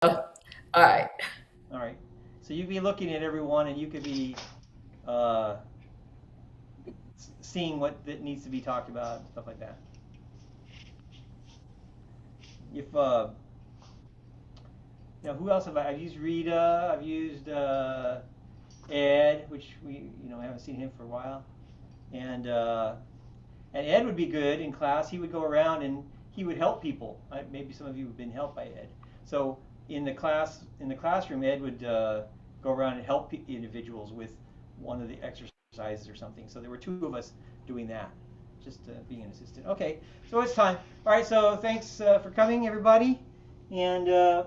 All right. All right. So you'd be looking at everyone, and you could be uh, seeing what that needs to be talked about and stuff like that. If who else have I've used Rita. I've used Ed, which we haven't seen him for a while, and uh, and Ed would be good in class. He would go around and he would help people. Maybe some of you have been helped by Ed. So in the classroom, Ed would go around and help individuals with one of the exercises or something. So there were two of us doing that, just being an assistant. Okay, so it's time. All right, so thanks for coming, everybody, and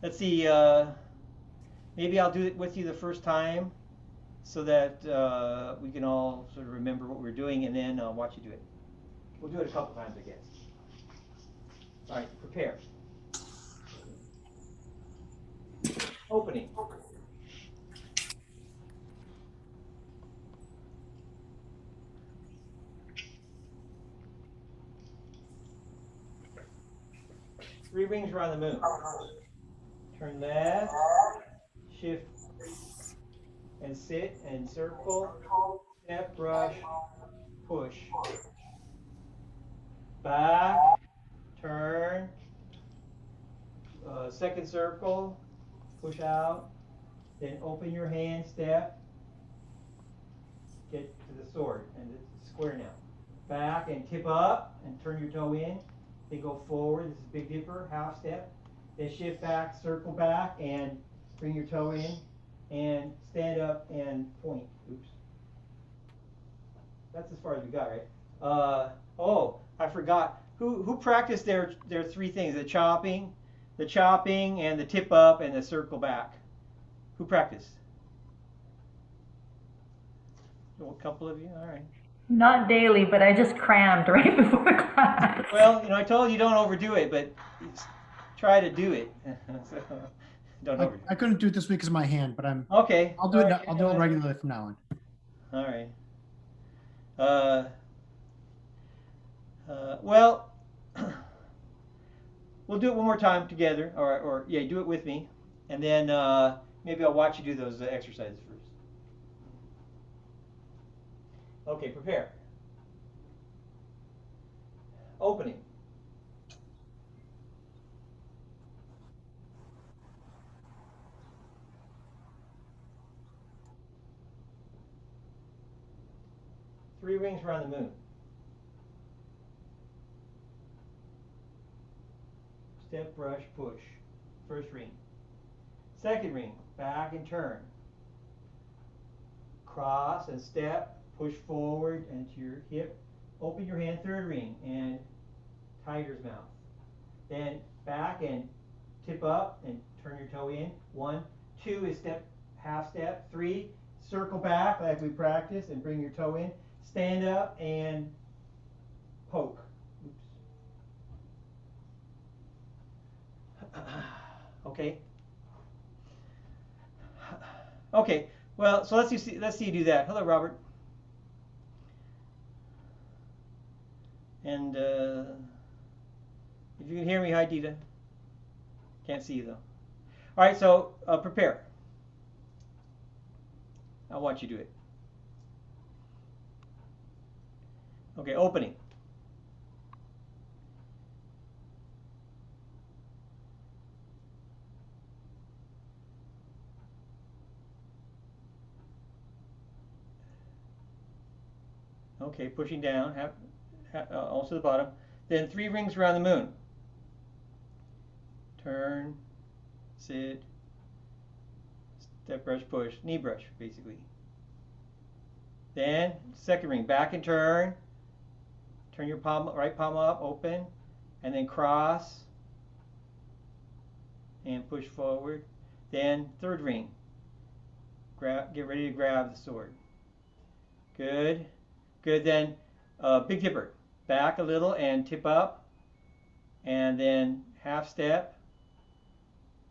let's see. Maybe I'll do it with you the first time so that we can all sort of remember what we're doing, and then watch you do it. We'll do it a couple times, I guess. All right, prepare. Opening. Three rings around the moon. Turn left, shift and sit and circle, step, brush, push. Back, turn, second circle, push out, then open your hand, step, get to the sword, and it's square now. Back and tip up and turn your toe in. Then go forward. This is Big Dipper, half step. Then shift back, circle back, and bring your toe in. And stand up and point. Oops. That's as far as we got, right? Oh, I forgot. Who practiced their three things? The chopping, and the tip up, and the circle back. Who practiced? A couple of you. All right. Not daily, but I just crammed right before class. Well, I told you don't overdo it, but try to do it. So, don't overdo I couldn't do it this week because of my hand, but it. Okay. I'll do it. Right. I'll do it regularly from now on. All right. Uh, well, we'll do it one more time together, or yeah, do it with me, and then maybe I'll watch you do those exercises first. Okay, prepare. Opening. Three rings around the moon. Step, brush, push. First ring. Second ring, back and turn. Cross and step, push forward and to your hip. Open your hand, third ring, and tiger's mouth. Then back and tip up and turn your toe in. 1, 2 is step, half step. 3, circle back like we practiced and bring your toe in. Stand up and poke. Oops. Okay. Okay. Well, so let's see you do that. Hello, Robert. And if you can hear me, hi, Dita. Can't see you though. All right, so prepare. I'll watch you do it. Okay, opening. Okay, pushing down, also the bottom. Then 3 rings around the moon. Turn, sit, step, brush, push, knee brush, basically. Then second ring, back and turn. Turn your palm, right palm up, open, and then cross and push forward. Then third ring, get ready to grab the sword. Good, good. Then Big Dipper, back a little and tip up, and then half step,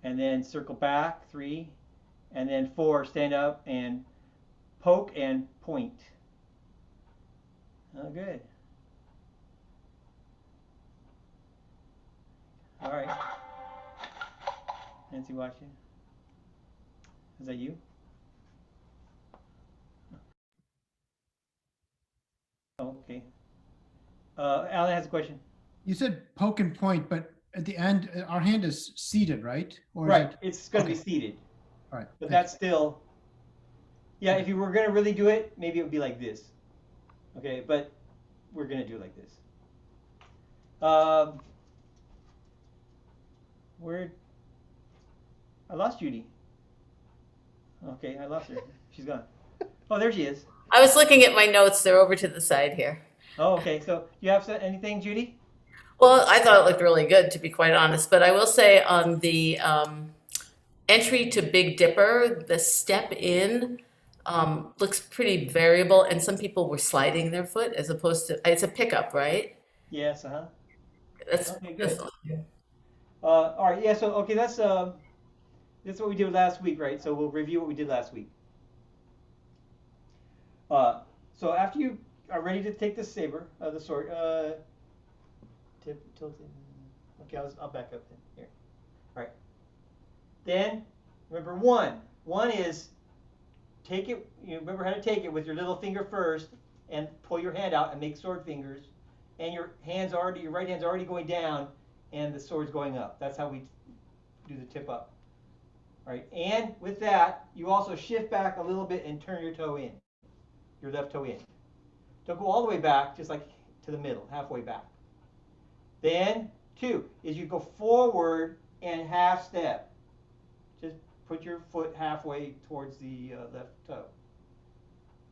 and then circle back, 3, and then 4, stand up and poke and point. Oh, good. All right. Nancy watching? Is that you? Oh, okay. Alan has a question. You said poke and point, but at the end, our hand is seated, right? Or is Right, it? it's going to Okay. be seated, All right. but Thank that's still, yeah, Okay. if you were going to really do it, maybe it would be like this. Okay, but we're going to do it like this. Where, I lost Judy. Okay, I lost her. She's gone. Oh, there she is. I was looking at my notes. They're over to the side here. Oh, okay. So you have anything, Judy? Well, I thought it looked really good, to be quite honest. But I will say on the entry to Big Dipper, the step in looks pretty variable, and some people were sliding their foot as opposed to it's a pickup, right? Yes. Uh huh. That's Okay, that's good. All right. Yeah. So okay, that's what we did last week, right? So we'll review what we did last week. So after you are ready to take the saber, the sword, tilt it. Okay, I'll back up then. Here. All right. Then remember one. One is take it. You remember how to take it with your little finger first, and pull your hand out and make sword fingers, and your right hand's already going down, and the sword's going up. That's how we do the tip up. Right. And with that, you also shift back a little bit and turn your toe in, your left toe in. Don't go all the way back, just like to the middle, halfway back. Then two is you go forward and half step. Just put your foot halfway towards the left toe.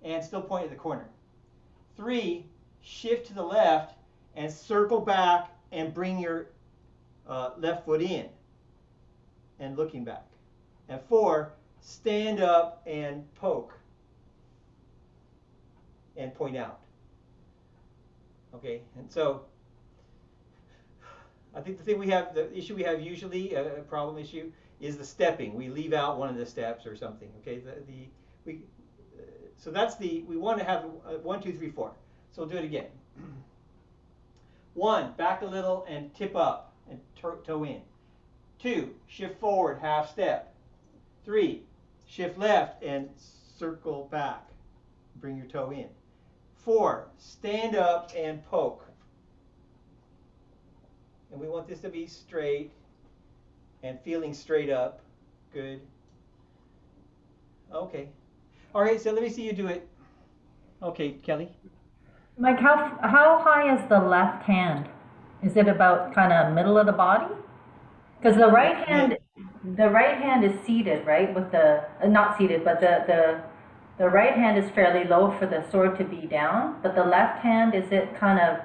And still point at the corner. Three, shift to the left and circle back and bring your left foot in and looking back. And four, stand up and poke and point out. Okay, and so I think the issue we have usually, a problem issue, is the stepping. We leave out one of the steps or something. Okay, so that's we want to have 1, 2, 3, 4. So we'll do it again. 1, back a little and tip up and toe in. 2, shift forward, half step. 3, shift left and circle back. Bring your toe in. 4, stand up and poke. And we want this to be straight and feeling straight up. Good. Okay. All right, so let me see you do it. Okay, Kelly. Mike, how high is the left hand? Is it about kind of middle of the body? Because the right hand is seated, right? With the not seated, but the right hand is fairly low for the sword to be down, but the left hand, is it kind of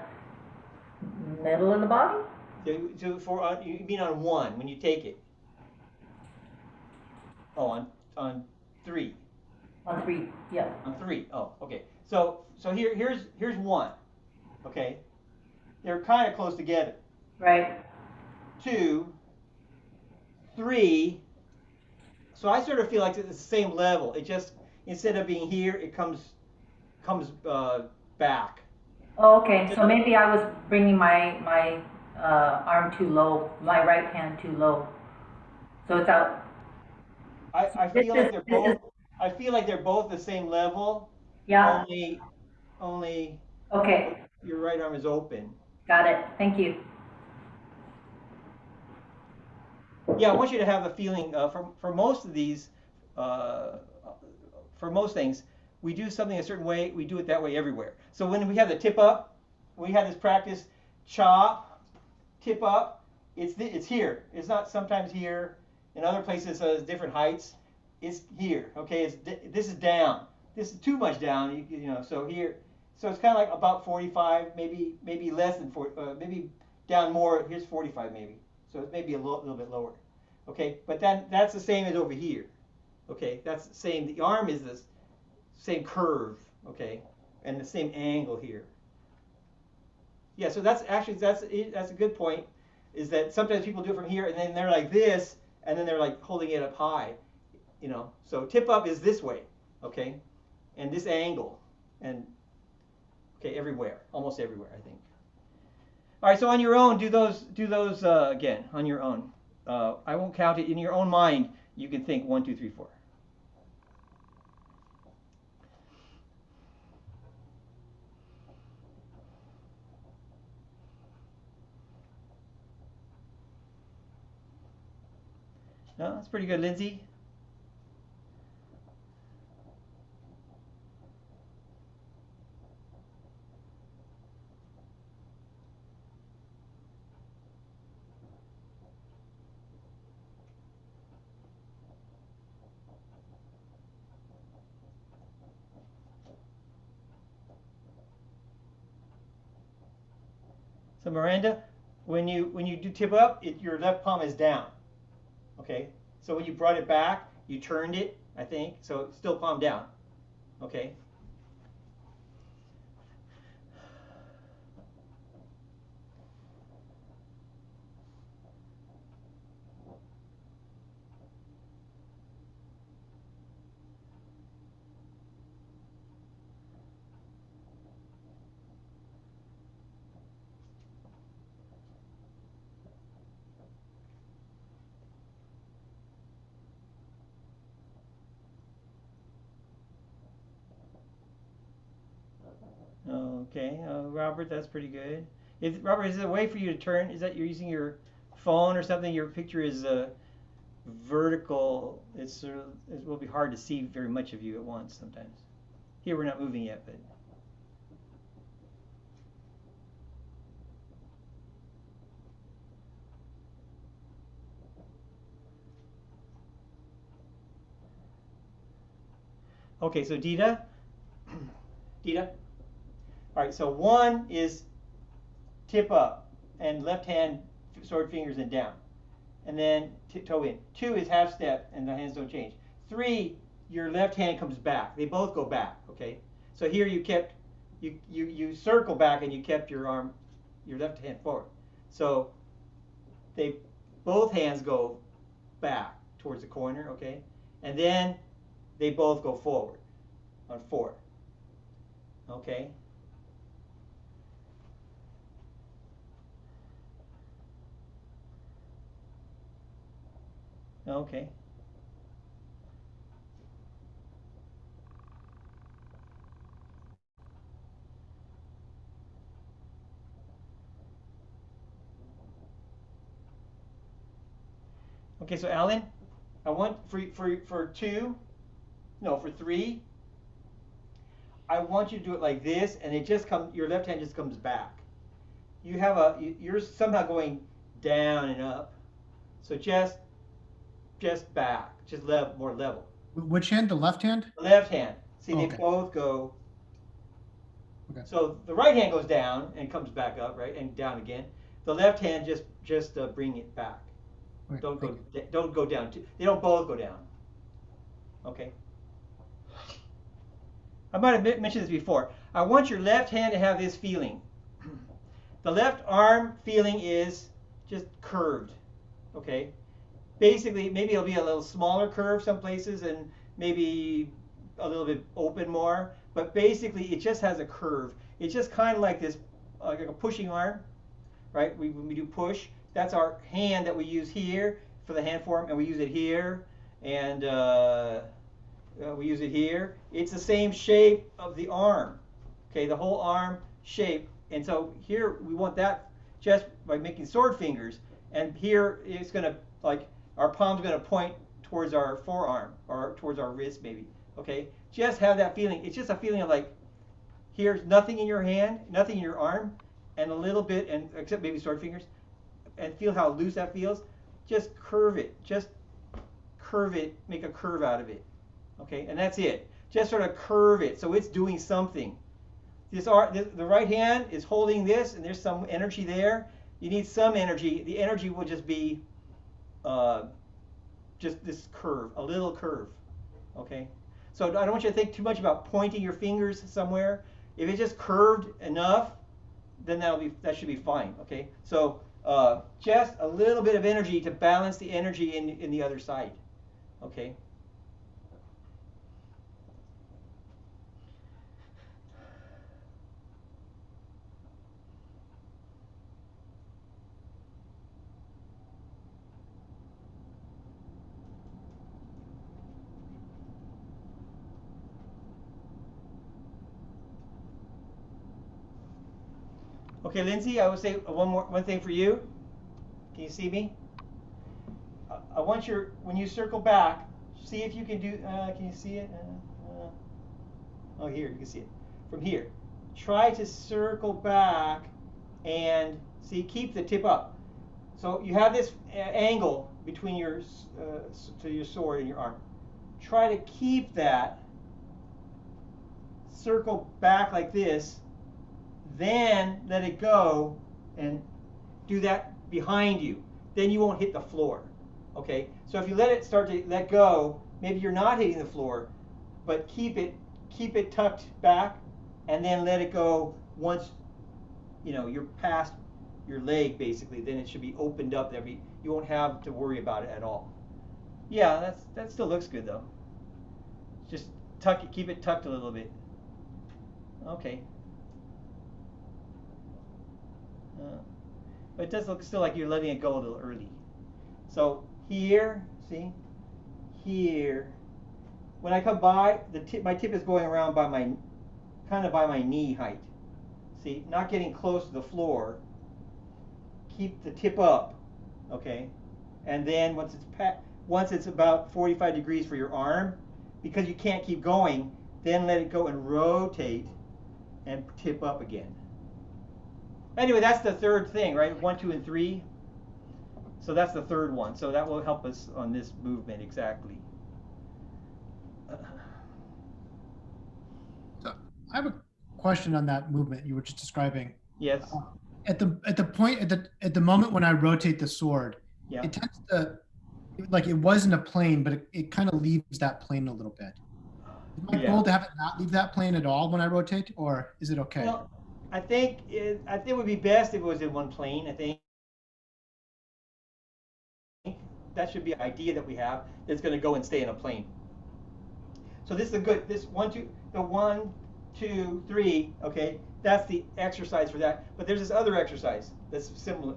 middle of the body? So you mean on 1 when you take it? Oh, on 3. On 3, yeah. On 3. Oh, okay. So here's 1. Okay. They're kind of close together. Right. 2, 3. So I sort of feel like it's the same level. It just, instead of being here, it comes back. Oh, okay. So maybe I was bringing my arm too low, my right hand too low. So it's out. I feel like they're both. I feel like they're both the same level. Yeah. Only. Okay. Your right arm is open. Got it. Thank you. Yeah, I want you to have a feeling for most of these, for most things, we do something a certain way. We do it that way everywhere. So when we have the tip up, we have this practice, chop, tip up. It's here. It's not sometimes here. In other places, it's different heights. It's here. Okay. This is down. This is too much down. You know. So here. So it's kind of like about 45, maybe less than 40, maybe down more. Here's 45 maybe. So it's maybe a little bit lower. Okay. But then that's the same as over here. Okay. That's the same. The arm is the same curve. Okay. And the same angle here. Yeah. So that's a good point. Is that sometimes people do it from here and then they're like this and then they're like holding it up high. You know. So tip up is this way. Okay. And this angle and. Okay, everywhere, almost everywhere, I think. All right, so on your own, do those again on your own. I won't count it. In your own mind, you can think 1, 2, 3, 4. No, that's pretty good, Lindsay. So Miranda, when you do tip up, your left palm is down. Okay. So when you brought it back, you turned it, I think. So it's still palm down. Okay. Okay, Robert, that's pretty good. Robert, is there a way for you to turn? Is that you're using your phone or something? Your picture is vertical. It will be hard to see very much of you at once sometimes. Here we're not moving yet, but. Okay, so Dita. Dita. All right, so 1 is tip up and left hand sword fingers and down. And then toe in. 2 is half step and the hands don't change. 3, your left hand comes back. They both go back, okay? So here you circle back and you kept your left hand forward. So both hands go back towards the corner, okay? And then they both go forward on 4. Okay? Okay. Okay, so Alan, I want for 2, no, for 3, I want you to do it like this, and your left hand just comes back. You're somehow going down and up, so just back, just more level. Which hand? The left hand? The left hand, see, they Okay. both go. Okay. So the right hand goes down and comes back up, right, and down again. The left hand just bring it back. Okay, Don't go down. They don't both go down. Okay. I might have mentioned this before. I want your left hand to have this feeling. The left arm feeling is just curved. Okay. Basically, maybe it'll be a little smaller curve some places and maybe a little bit open more. But basically, it just has a curve. It's just kind of like this, like a pushing arm, right? When we do push, that's our hand that we use here for the hand form, and we use it here, and we use it here. It's the same shape of the arm, okay? The whole arm shape. And so here we want that just by making sword fingers. And here it's going to, like, our palm's going to point towards our forearm or towards our wrist maybe, okay? Just have that feeling. It's just a feeling of like, here's nothing in your hand, nothing in your arm, and a little bit, and except maybe sword fingers, and feel how loose that feels. Just curve it. Just curve it. Make a curve out of it. Okay, and that's it. Just sort of curve it so it's doing something. The right hand is holding this, and there's some energy there. You need some energy. The energy will just be just this curve, a little curve. Okay, so I don't want you to think too much about pointing your fingers somewhere. If it's just curved enough, then that should be fine. Okay, so just a little bit of energy to balance the energy in the other side. Okay. Okay, Lindsay, I would say one thing for you. Can you see me? I want when you circle back, see if you can do, can you see it? Oh, here, you can see it. From here. Try to circle back and see, keep the tip up. So you have this angle between your sword and your arm. Try to keep that, circle back like this, then let it go and do that behind you. Then you won't hit the floor. Okay, so if you let it start to let go, maybe you're not hitting the floor, but keep it tucked back, and then let it go once you're past your leg basically. Then it should be opened up. You won't have to worry about it at all. Yeah, that still looks good though. Just keep it tucked a little bit. Okay. But it does look still like you're letting it go a little early. So here, see, here, when I come by, my tip is going around by my knee height. See, not getting close to the floor. Keep the tip up, okay? And then once it's about 45 degrees for your arm, because you can't keep going, then let it go and rotate and tip up again. Anyway, that's the third thing, right? 1, 2, and 3. So that's the third one. So that will help us on this movement exactly. So I have a question on that movement you were just describing. Yes. At the moment when I rotate the sword, Yeah. it tends to, like, it wasn't a plane, but it kind of leaves that plane a little bit. Is my goal to have it not leave that plane at all when I rotate, or is it okay? Well, I think it would be best if it was in one plane. I think that should be an idea that we have that's going to go and stay in a plane. So this is this 1, 2, the 1, 2, 3. Okay, that's the exercise for that. But there's this other exercise that's similar.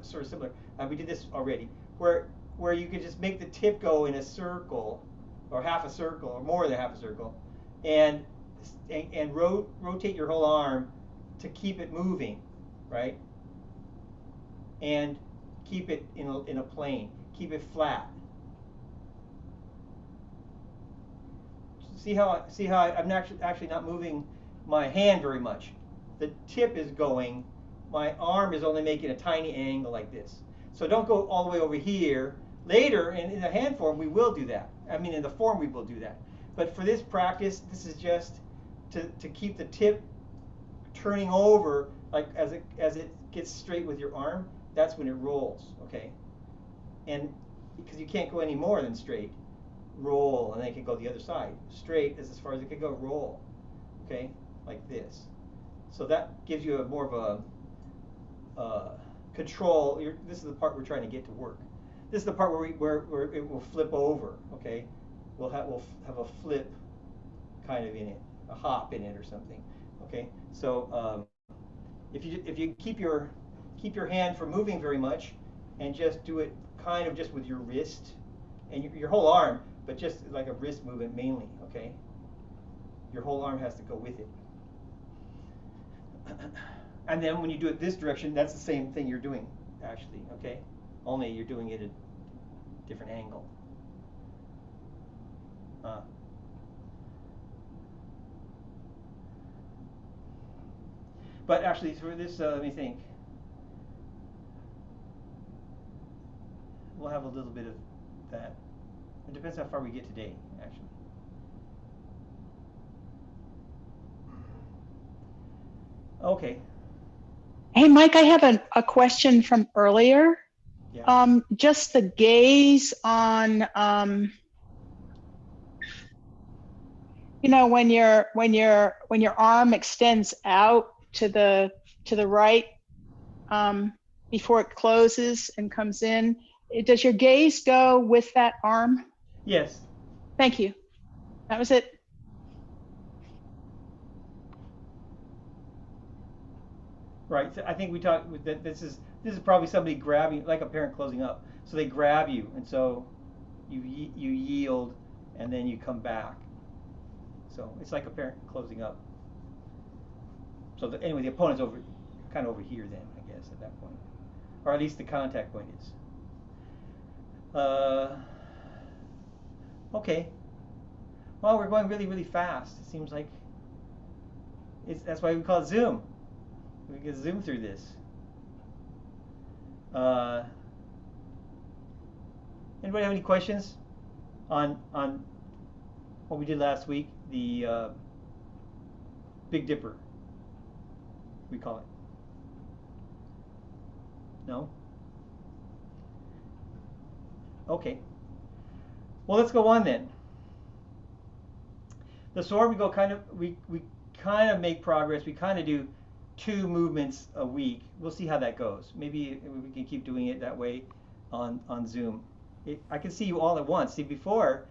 We did this already, where you could just make the tip go in a circle, or half a circle, or more than half a circle, and rotate your whole arm to keep it moving, right? And keep it in a plane. Keep it flat. See how I'm actually not moving my hand very much. The tip is going. My arm is only making a tiny angle like this. So don't go all the way over here. Later, in the hand form, we will do that. I mean, in the form, we will do that. But for this practice, this is just to keep the tip turning over, like as it gets straight with your arm. That's when it rolls, okay? And because you can't go any more than straight, roll, and then it can go the other side. Straight is as far as it can go. Roll, okay, like this. So that gives you more of a control. This is the part we're trying to get to work. This is the part where it will flip over, okay? We'll have a flip kind of in it, a hop in it or something, okay? So if you keep your hand from moving very much, and just do it kind of just with your wrist and your whole arm, but just like a wrist movement mainly, okay? Your whole arm has to go with it. And then when you do it this direction, that's the same thing you're doing, actually, okay? Only you're doing it at a different angle. But actually, for this, let me think. We'll have a little bit of that. It depends how far we get today, actually. Okay. Hey, Mike, I have a question from earlier. Yeah. Just the gaze on, when your arm extends out to the right before it closes and comes in. Does your gaze go with that arm? Yes. Thank you. That was it. Right. So I think we talked that this is probably somebody grabbing, like a parent closing up. So they grab you, and so you yield, and then you come back. So it's like a parent closing up. So anyway, the opponent's kind of over here then, I guess. guess, at that point. Or at least the contact point is. Okay. Well, we're going really, really fast. It seems like that's why we call it zoom. We can zoom through this. Anybody have any questions on what we did last week? The Big Dipper, we call it. No? Okay. Well, let's go on then. The sword, we kind of make progress. We kind of do 2 movements a week. We'll see how that goes. Maybe we can keep doing it that way on Zoom. I can see you all at once. See, before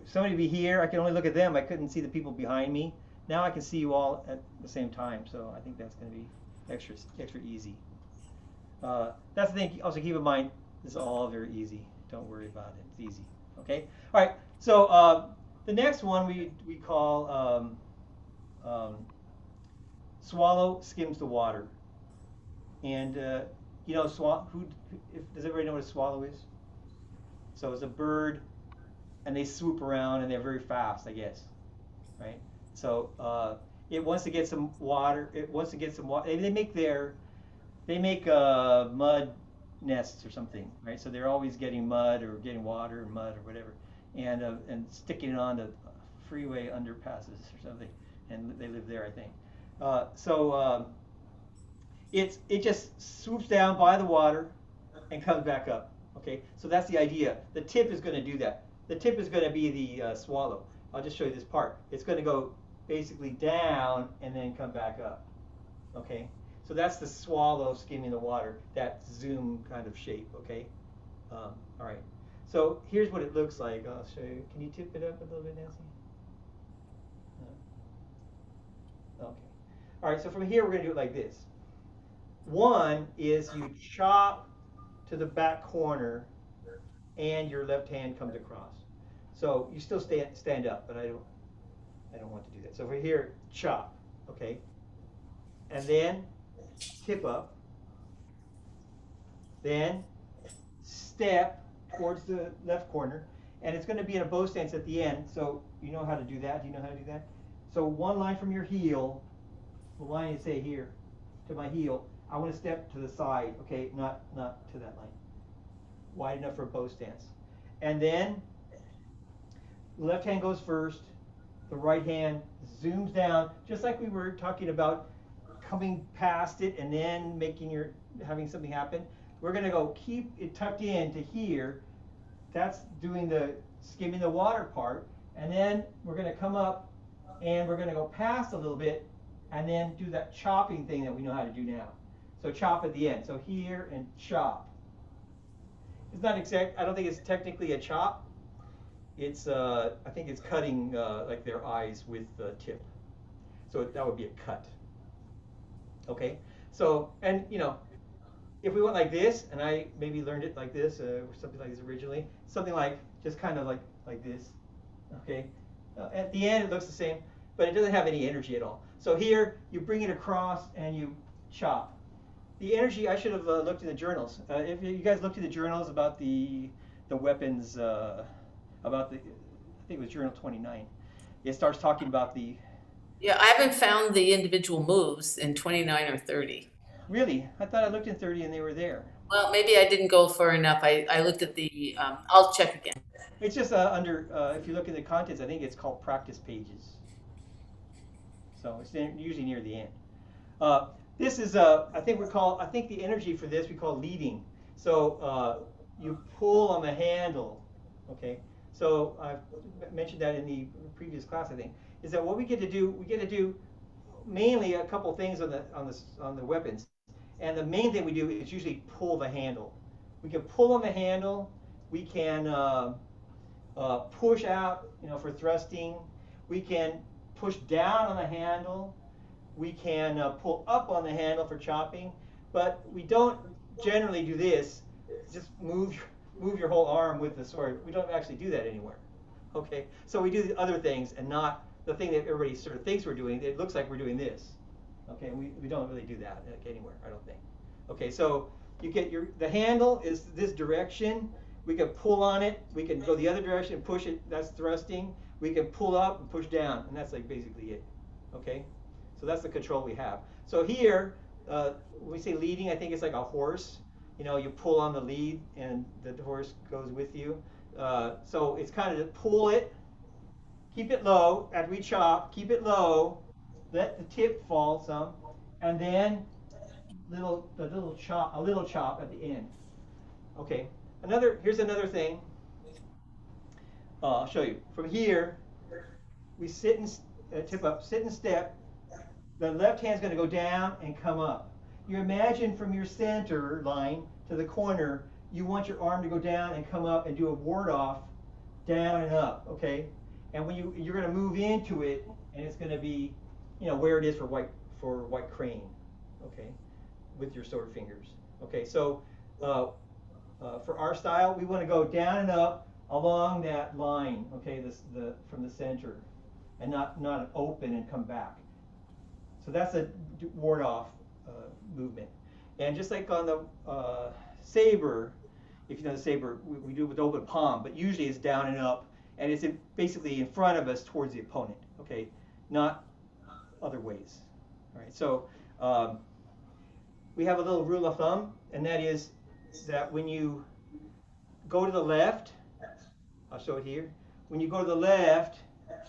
somebody would be here, I could only look at them. I couldn't see the people behind me. Now I can see you all at the same time. So I think that's going to be extra easy. That's the thing. Also keep in mind, this is all very easy. Don't worry about it. It's easy. Okay. All right. So the next one we call swallow skims the water. And you know, does everybody know what a swallow is? So it's a bird, and they swoop around, and they're very fast, I guess, right? So it wants to get some water. They make mud nests or something, right? So they're always getting mud or getting water and mud or whatever, and sticking it onto freeway underpasses or something, and they live there, I think. It just swoops down by the water and comes back up. Okay, so that's the idea. The tip is going to do that. The tip is going to be the swallow. I'll just show you this part. It's going to go basically down and then come back up. Okay, so that's the swallow skimming the water, that zoom kind of shape. Okay, all right. So here's what it looks like. I'll show you. Can you tip it up a little bit, Nancy? Okay. All right, so from here we're going to do it like this. One is you chop to the back corner and your left hand comes across. So you still stand up, but I don't want to do that. So over here, chop, okay? And then tip up. Then step towards the left corner, and it's going to be in a bow stance at the end. So you know how to do that? Do you know how to do that? So one line from your heel, the line you say here to my heel, I want to step to the side, okay, not to that line. Wide enough for a bow stance. And then the left hand goes first, the right hand zooms down, just like we were talking about coming past it and then having something happen. We're going to go keep it tucked in to here. That's doing the skimming the water part. And then we're going to come up and we're going to go past a little bit and then do that chopping thing that we know how to do now. So chop at the end. So here and chop. It's not exact. I don't think it's technically a chop. It's I think it's cutting like their eyes with the tip. So that would be a cut. Okay. So, and you know, if we went like this, and I maybe learned it like this or something like this originally, something like just kind of like this. Okay. At the end, it looks the same, but it doesn't have any energy at all. So here, you bring it across and you chop. The energy, I should have looked in the journals. If you guys looked in the journals about the weapons, about I think it was journal 29, it starts talking about the... Yeah, I haven't found the individual moves in 29 or 30. Really? I thought I looked in 30 and they were there. Well, maybe I didn't go far enough. I looked at the, I'll check again. It's just under, if you look in the contents, I think it's called practice pages. So it's usually near the end. This is, I think the energy for this we call leading. So you pull on the handle, okay? So I've mentioned that in the previous class, I think, is that what we get to do mainly a couple things on the weapons. And the main thing we do is usually pull the handle. We can pull on the handle. We can push out, for thrusting. We can push down on the handle. We can pull up on the handle for chopping, but we don't generally do this. Just move your whole arm with the sword. We don't actually do that anywhere. Okay, so we do the other things and not the thing that everybody sort of thinks we're doing. It looks like we're doing this. Okay, we don't really do that anywhere, I don't think. Okay, so you get the handle is this direction. We can pull on it. We can go the other direction and push it. That's thrusting. We can pull up and push down, and that's like basically it. Okay, so that's the control we have. So here, when we say leading, I think it's like a horse. You know, you pull on the lead, and the horse goes with you. So it's kind of to pull it, keep it low as we chop. Keep it low. Let the tip fall some, and then a little chop at the end. Okay. Here's another thing. I'll show you. From here, we sit and tip up, sit and step. The left hand's going to go down and come up. You imagine from your center line to the corner, you want your arm to go down and come up and do a ward off, down and up. Okay. And when you're going to move into it, and it's going to be, you know, where it is for white crane. Okay. With your sword fingers. Okay, so for our style, we want to go down and up along that line. Okay, from the center, and not an open and come back. So that's a ward off movement. And just like on the saber, if you know the saber, we do it with open palm, but usually it's down and up, and it's basically in front of us towards the opponent. Okay, not other ways. All right, so. We have a little rule of thumb, and that is that when you go to the left, I'll show it here. When you go to the left,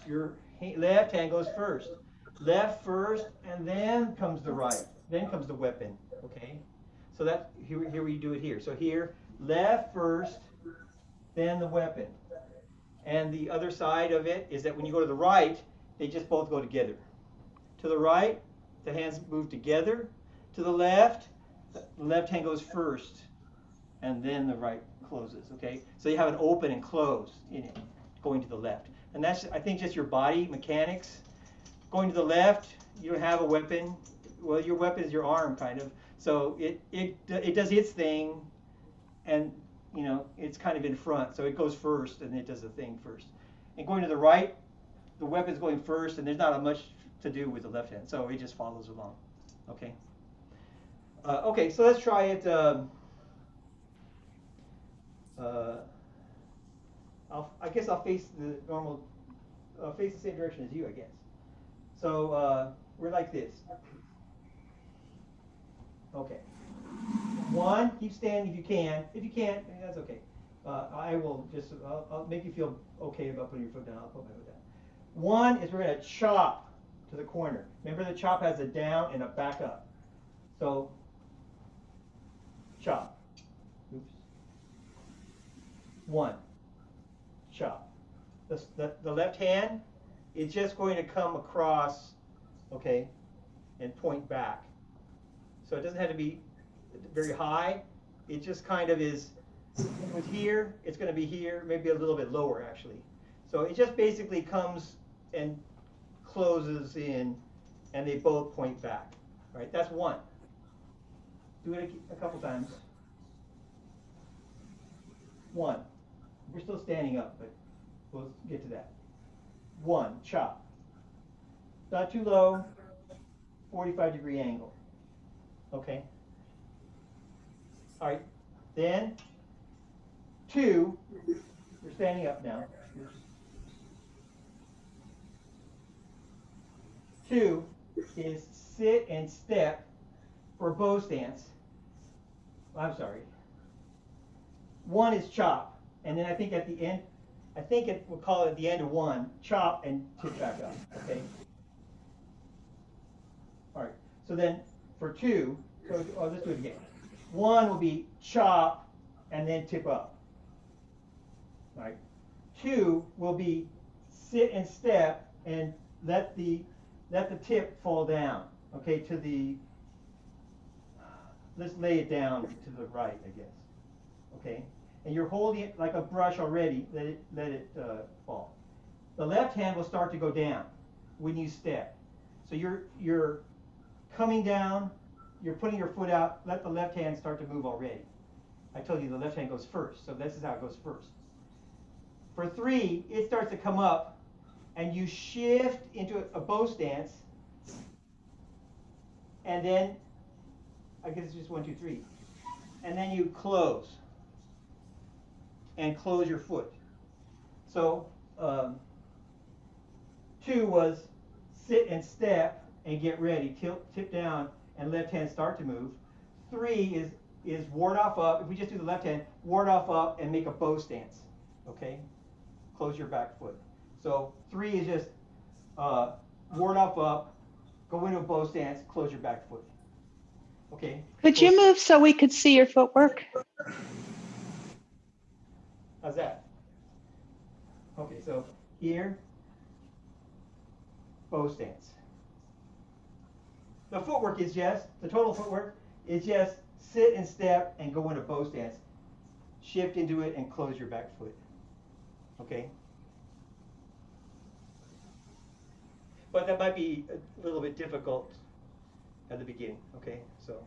your left hand goes first. Left first, and then comes the right. Then comes the weapon. Okay? So that here we do it here. So here, left first, then the weapon. And the other side of it is that when you go to the right, they just both go together. To the right, the hands move together. To the left hand goes first, and then the right closes, okay? So you have an open and close in it, going to the left. And that's, I think, just your body mechanics. Going to the left, you don't have a weapon. Well, your weapon is your arm, kind of. So it does its thing, and, you know, it's kind of in front. So it goes first, and it does the thing first. And going to the right, the weapon's going first, and there's not much to do with the left hand. So it just follows along, okay? Okay, so let's try it. I guess I'll face the normal, face the same direction as you, I guess. So we're like this. Okay. One, keep standing if you can. If you can't, that's okay. I will just, I'll make you feel okay about putting your foot down. I'll put my foot down. One is we're going to chop to the corner. Remember, the chop has a down and a back up. So chop. Oops. One. Chop. The left hand is just going to come across, okay, and point back. So it doesn't have to be very high. It just kind of is, with here, it's going to be here, maybe a little bit lower actually. So it just basically comes and closes in, and they both point back. All right, that's one. Do it a couple times. One. We're still standing up, but we'll get to that. One, chop. Not too low, 45-degree angle. Okay. All right. Then, two, we're standing up now. Two is sit and step for a bow stance. I'm sorry. One is chop, and then I think at the end, we'll call it at the end of one, chop and tip back up, okay? All right, so then for two, let's do it again. One will be chop and then tip up, all right? Two will be sit and step and let the tip fall down, okay, let's lay it down to the right, I guess. Okay, and you're holding it like a brush already. Let it fall. The left hand will start to go down when you step. So you're coming down. You're putting your foot out. Let the left hand start to move already. I told you the left hand goes first, so this is how it goes first. For three, it starts to come up, and you shift into a bow stance, and then I guess it's just 1, 2, 3. And then you close. And close your foot. So 2 was sit and step and get ready, tip down, and left hand start to move. 3 is ward off up. If we just do the left hand, ward off up and make a bow stance. Okay? Close your back foot. So 3 is just ward off up, go into a bow stance, close your back foot. Okay? Could you move so we could see your footwork? How's that? Okay, so here, bow stance. The footwork is just, the total footwork is just sit and step and go into bow stance. Shift into it and close your back foot. Okay? But that might be a little bit difficult at the beginning. Okay, so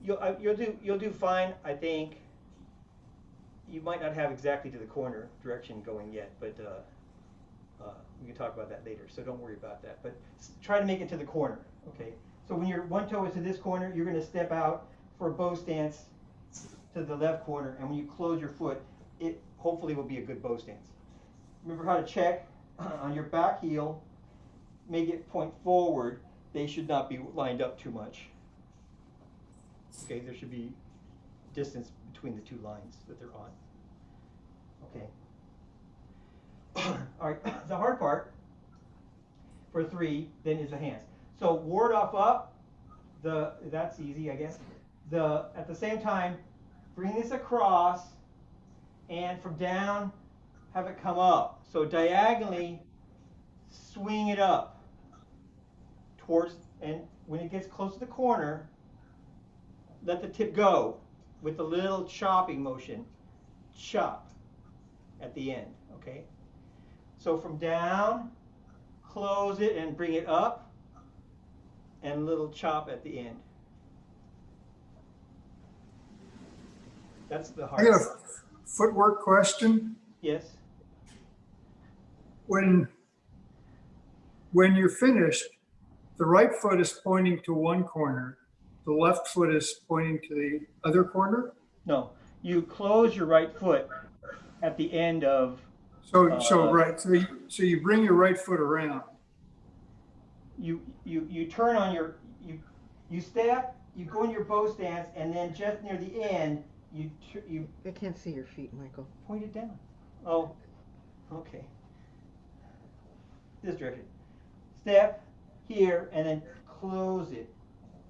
you'll do fine, I think. You might not have exactly to the corner direction going yet, but we can talk about that later, so don't worry about that. But try to make it to the corner, okay? So when your one toe is to this corner, you're going to step out for a bow stance to the left corner, and when you close your foot, it hopefully will be a good bow stance. Remember how to check on your back heel, make it point forward. They should not be lined up too much. Okay, there should be distance between the two lines that they're on. Okay. All right, the hard part for 3 then is the hands. So ward off up, that's easy, I guess. At the same time, bring this across, and from down, have it come up. So diagonally, swing it up towards, and when it gets close to the corner, let the tip go with a little chopping motion. Chop at the end, okay? So from down, close it and bring it up, and a little chop at the end. That's the I hard got part. a footwork question. Yes? When you're finished, the right foot is pointing to one corner, the left foot is pointing to the other corner. No, you close your right foot at the end of. So you bring your right foot around. You turn on your you step, you go in your bow stance, and then just near the end you I can't see your feet, Michael. point it down. Oh, okay. This direction. Step here and then close it.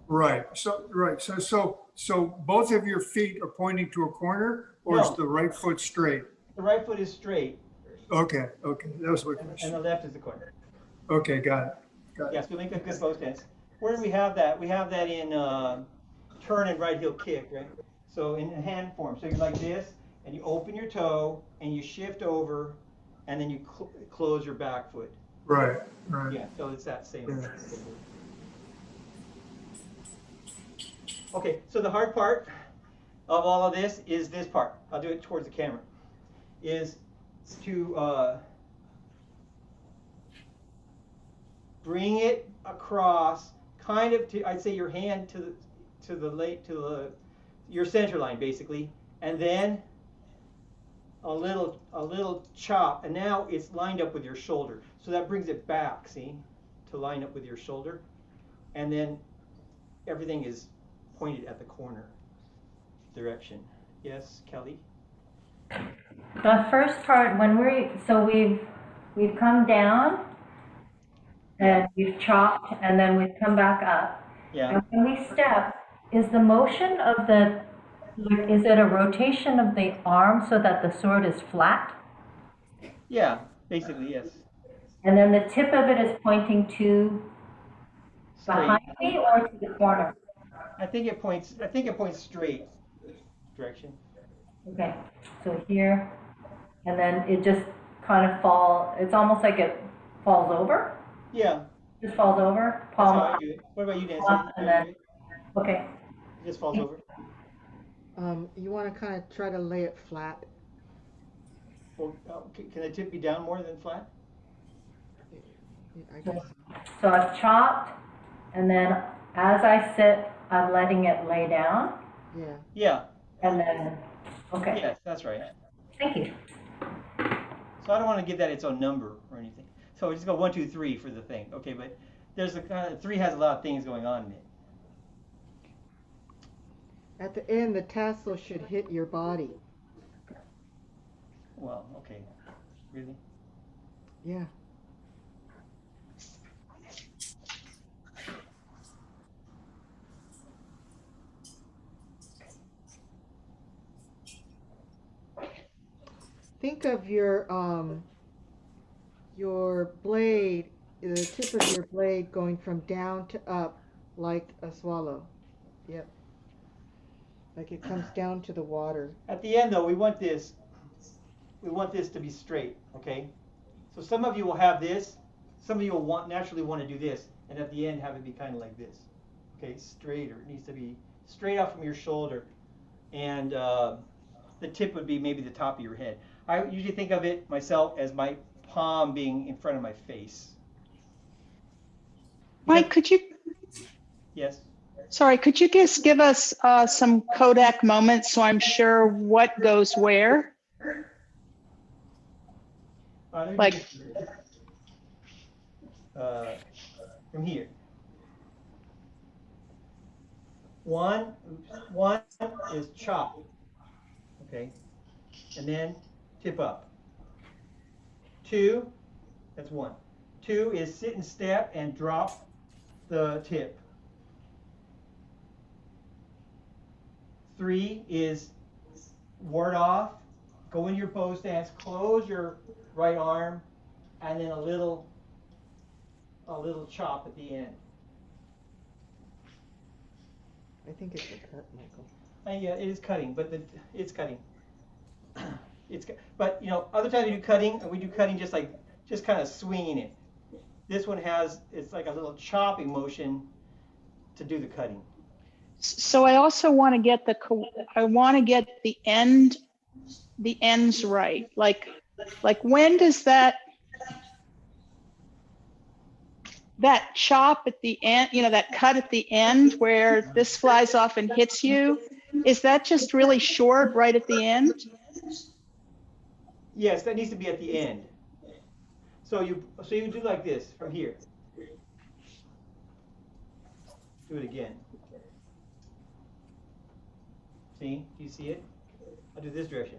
Right. So both of your feet are pointing to a corner, or is No. the right foot straight? The right foot is straight, Okay. That was my and the question. left is the corner. Okay, got it. Yes, we make a good bow stance. Where do we have that? We have that in turn and right heel kick, right? So in hand form. So you're like this, and you open your toe, and you shift over, and then you close your back foot. Right. Yeah, so it's that same. Yeah. Okay, so the hard part of all of this is this part. I'll do it towards the camera. Is to bring it across, kind of to, I'd say, your hand to your center line basically, and then a little chop, and now it's lined up with your shoulder. So that brings it back, see, to line up with your shoulder, and then everything is pointed at the corner direction. Yes, Kelly? The first part, when we've come down and we've chopped and then we've come back up. Yeah. And when we step, is the motion of is it a rotation of the arm so that the sword is flat? Yeah, basically, yes. And then the tip of it is pointing to Straight. behind me or to the corner? I think it points straight direction. Okay, so here, and then it just kind of it's almost like it falls over? Yeah, Just falls over? that's how Palm I do it. What about you, Nancy? up, and then, okay. It just falls over. You want to kind of try to lay it flat. Well, can the tip be down more than flat? I guess. So I've chopped, and then as I sit letting it lay down, Yeah. Yeah, and then, okay, yes, that's right. thank you. So I don't want to give that its own number or anything. So we just go 1, 2, 3 for the thing. Okay, but there's a kind of 3 has a lot of things going on in it. At the end, the tassel should hit your body. Well, okay, really? Yeah. Think of your blade, the tip of your blade going from down to up like a swallow. Yep. Like it comes down to the water. At the end though, we want this to be straight, okay? So some of you will have this, some of you will naturally want to do this, and at the end have it be kind of like this. Okay, straighter. It needs to be straight out from your shoulder, and the tip would be maybe the top of your head. I usually think of it myself as my palm being in front of my face. Mike, could you, Yes? sorry, could you just give us some Kodak moments so I'm sure what goes where? Let me Like- do this. From here. One is chop, okay, and then tip up. 2, that's 1. 2 is sit and step and drop the tip. 3 is ward off, go into your bow stance, close your right arm, and then a little chop at the end. I think it's a cut, Michael. Yeah, it is cutting, but it's cutting. But other times we do cutting, and we do cutting just kind of swinging it. This one it's like a little chopping motion to do the cutting. So I also want to get the ends right. Like when does that chop at the end, that cut at the end where this flies off and hits you, is that just really short right at the end? Yes, that needs to be at the end. So you do like this from here. Do it again. See? Do you see it? I'll do this direction.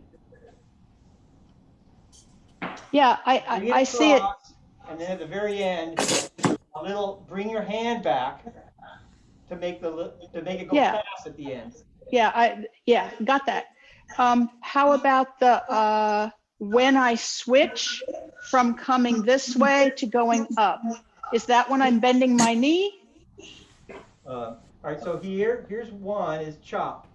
Yeah, Bring it I see it. across, and then at the very end, bring your hand back to make it go Yeah. fast at the end. Yeah, got that. How about the when I switch from coming this way to going up? Is that when I'm bending my knee? All right, so here's 1 is chop,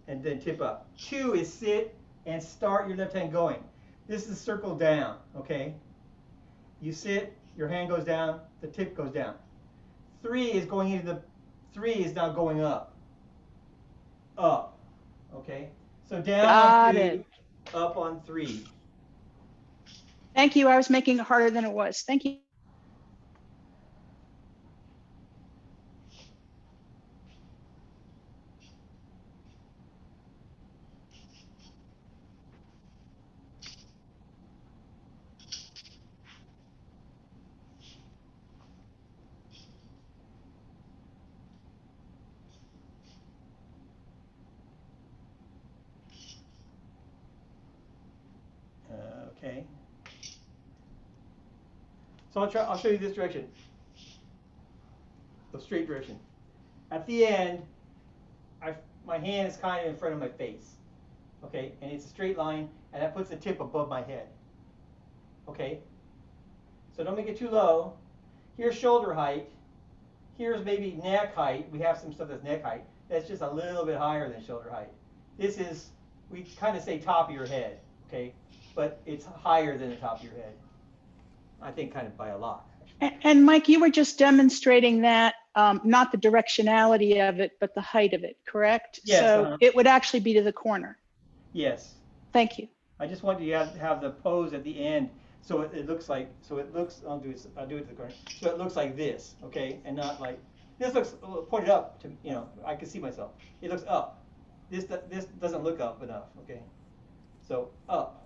and then tip up. 2 is sit and start your left hand going. This is circle down, okay? You sit, your hand goes down, the tip goes down. 3 is going into 3 is now going up. Up, okay? So down Got on 2, it. up on 3. Thank you. I was making it harder than it was. Thank you. Okay. So I'll show you this direction. The straight direction. At the end, my hand is kind of in front of my face. Okay, and it's a straight line, and that puts the tip above my head. Okay? So don't make it too low. Here's shoulder height. Here's maybe neck height. We have some stuff that's neck height. That's just a little bit higher than shoulder height. This is, we kind of say top of your head, okay? But it's higher than the top of your head. I think kind of by a lot. And Mike, you were just demonstrating that, not the directionality of it, but the height of it, correct? Yes, So it would actually be to the corner. Yes. Thank you. I just want you to have the pose at the end, so it looks like, I'll do it to the corner, so it looks like this, okay, and not like This looks a little pointed up to, you know, I can see myself. It looks up. This doesn't look up enough, okay? So up.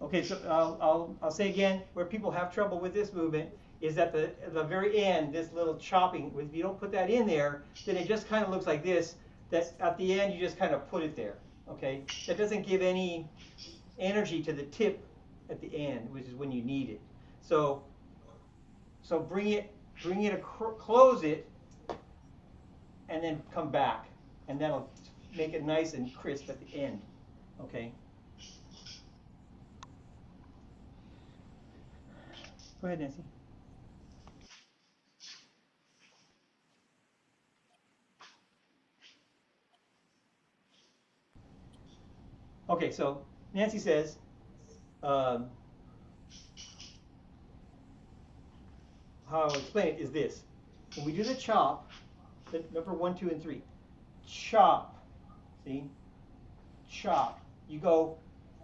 Okay, so I'll say again, where people have trouble with this movement is at the very end, this little chopping. If you don't put that in there, then it just kind of looks like this. That at the end you just kind of put it there. Okay, that doesn't give any energy to the tip at the end, which is when you need it. So bring it, close it, and then come back, and that'll make it nice and crisp at the end. Okay. Go ahead, Nancy. Okay, so Nancy says, how I'll explain it is this. When we do the chop, the number 1, 2, and 3, chop, see? Chop. You go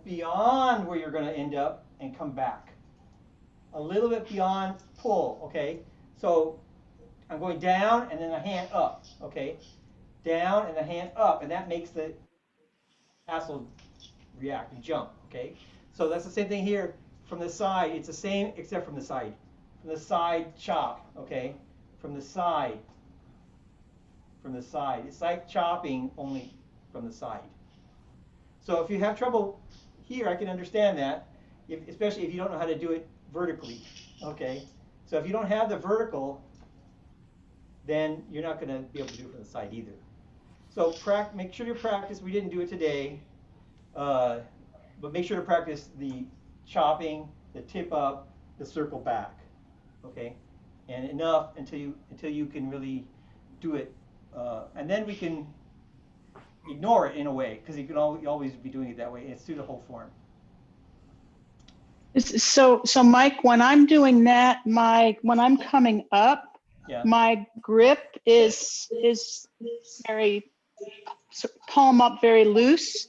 beyond where you're going to end up and come back. A little bit beyond pull, okay? So I'm going down and then a hand up, okay? Down and a hand up, and that makes the tassel react and jump, okay? So that's the same thing here from the side. It's the same except from the side. From the side chop, okay? From the side. From the side. It's like chopping only from the side. So if you have trouble here, I can understand that, especially if you don't know how to do it vertically, okay? So if you don't have the vertical, then you're not going to be able to do it from the side either. So make sure you practice. We didn't do it today, but make sure to practice the chopping, the tip up, the circle back, okay? And enough until you can really do it, and then we can ignore it in a way, because you can always be doing it that way. It's through the whole form. So Mike, when I'm doing that, when I'm coming up, Yeah. my grip is very palm up, very loose,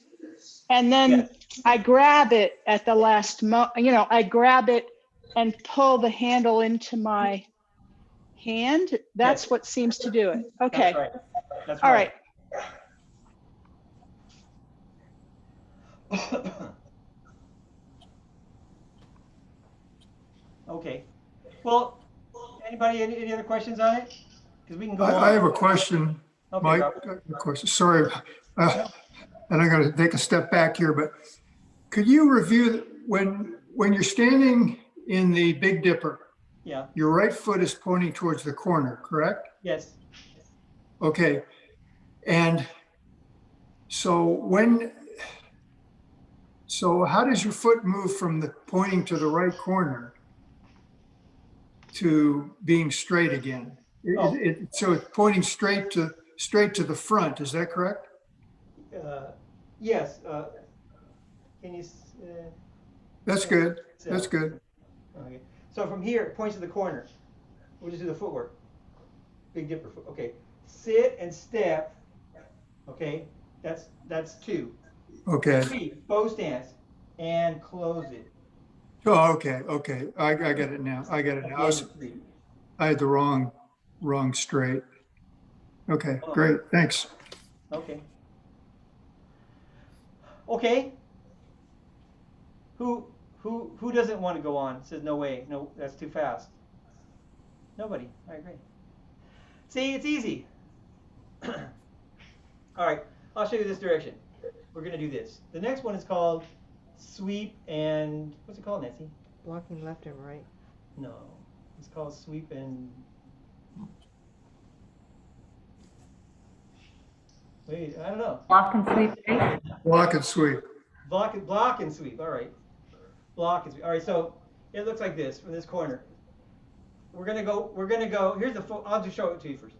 and then Yes. I grab it at the last I grab it and pull the handle into my hand. That's Yes. what seems to do it. Okay. That's right. That's All right. Okay. Well, anybody, any other questions on it? Because we can go on. I have a question, Okay, Mike. Robert. A question. Sorry, and I'm going to take a step back here, but could you review when you're standing in the Big Dipper, Yeah. your right foot is pointing towards the corner, correct? Yes. Okay. And so how does your foot move from the pointing to the right corner to being straight again? Oh. So it's pointing straight to the front. Is that correct? Yes. Can you? That's good. That's good. Okay. So from here, it points to the corner. We'll just do the footwork. Big Dipper foot. Okay. Sit and step. Okay. That's 2. Okay. 3. Bow stance and close it. Oh, okay. Okay. I get it now. I get it now. I had the wrong straight. Okay. Great. Thanks. Okay. Okay. Who doesn't want to go on? Says no way. No, that's too fast. Nobody. I agree. See, it's easy. All right. I'll show you this direction. We're going to do this. The next one is called sweep and what's it called, Nancy? Blocking left and right. No. It's called sweep and wait, I don't know. Block and sweep, right? Block and sweep. Block and sweep. All right. Block and sweep. All right. So it looks like this from this corner. We're gonna go. Here's the foot. I'll just show it to you first.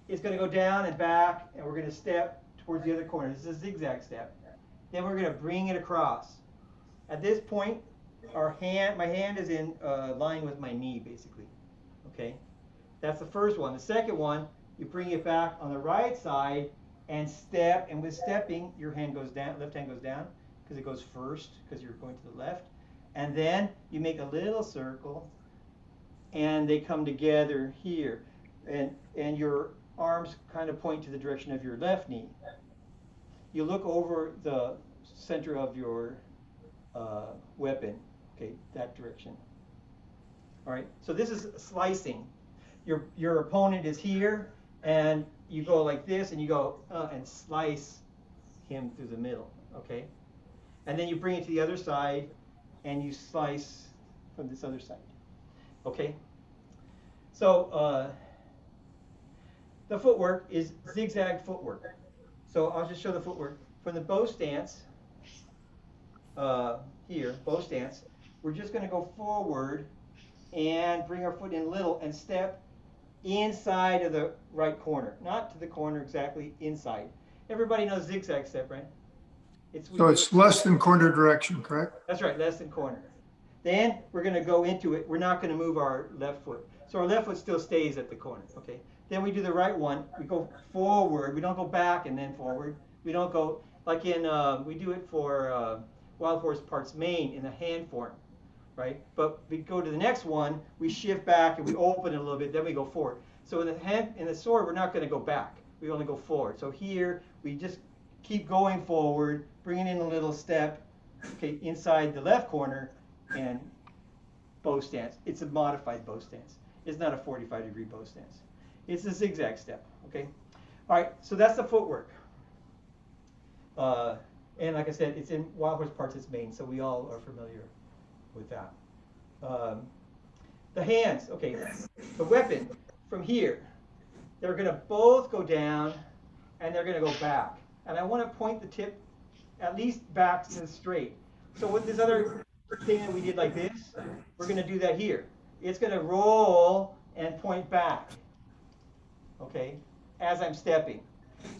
It's gonna go down and back, and we're gonna step towards the other corner. This is a zigzag step. Then we're gonna bring it across. At this point, my hand is in line with my knee, basically. Okay. That's the first one. The second one, you bring it back on the right side and step, and with stepping, your hand goes down, left hand goes down, because it goes first, because you're going to the left. And then you make a little circle, and they come together here. And your arms kind of point to the direction of your left knee. You look over the center of your weapon, okay, that direction. All right, so this is slicing. Your opponent is here, and you go like this, and you go and slice him through the middle, okay? And then you bring it to the other side, and you slice from this other side, okay? So the footwork is zigzag footwork. So I'll just show the footwork. From the bow stance, here, bow stance, we're just going to go forward and bring our foot in a little and step inside of the right corner. Not to the corner exactly, inside. Everybody knows zigzag step, right? So it's less than corner direction, correct? That's right, less than corner. Then we're going to go into it. We're not going to move our left foot. So our left foot still stays at the corner, okay? Then we do the right one. We go forward. We don't go back and then forward. We don't go, like in, we do it for Wild Horse Parts Main in the hand form, right? But we go to the next one, we shift back and we open it a little bit, then we go forward. So in the sword, we're not going to go back. We only go forward. So here, we just keep going forward, bringing in a little step, okay, inside the left corner, and bow stance. It's a modified bow stance. It's not a 45-degree bow stance. It's a zigzag step, okay? All right, so that's the footwork. And like I said, it's in Wild Horse Parts Main, so we all are familiar with that. The hands, okay, the weapon from here, they're going to both go down and they're going to go back. And I want to point the tip at least back and straight. So with this other thing that we did like this, we're going to do that here. It's going to roll and point back, okay, as I'm stepping.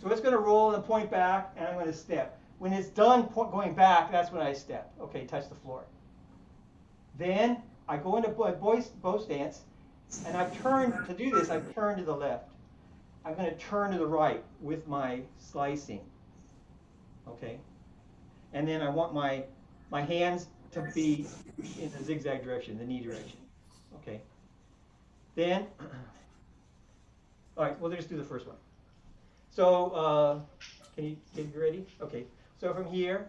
So it's going to roll and point back, and I'm going to step. When it's done going back, that's when I step. Okay, touch the floor. Then I go into bow stance, and I turn to do this. I turn to the left. I'm going to turn to the right with my slicing. Okay, and then I want my hands to be in the zigzag direction, the knee direction. Okay. Then, all right. Well, let's do the first one. So, can you get ready? Okay. So from here,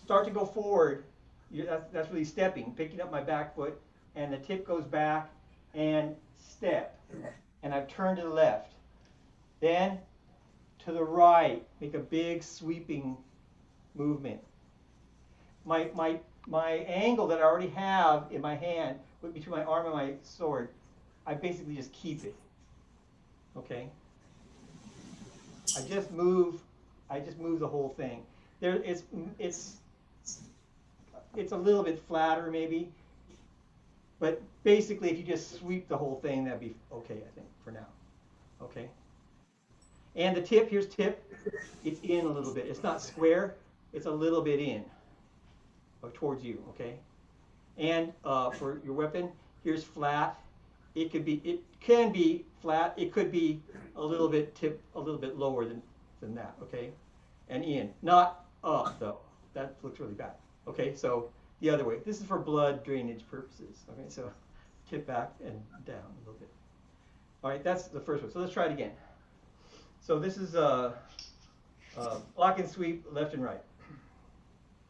start to go forward. That's really stepping, picking up my back foot, and the tip goes back and step. And I've turned to the left. Then to the right, make a big sweeping movement. My angle that I already have in my hand, between my arm and my sword, I basically just keep it. Okay? I just move the whole thing. It's a little bit flatter maybe, but basically if you just sweep the whole thing, that'd be okay, I think, for now. Okay? And the tip, here's tip, it's in a little bit. It's not square, it's a little bit in, or towards you, okay? And for your weapon, here's flat. It can be flat, it could be a little bit lower than that, okay? And in, not up though. That looks really bad. Okay, so the other way. This is for blood drainage purposes. Okay, so tip back and down a little bit. All right, that's the first one. So let's try it again. So this is lock and sweep left and right.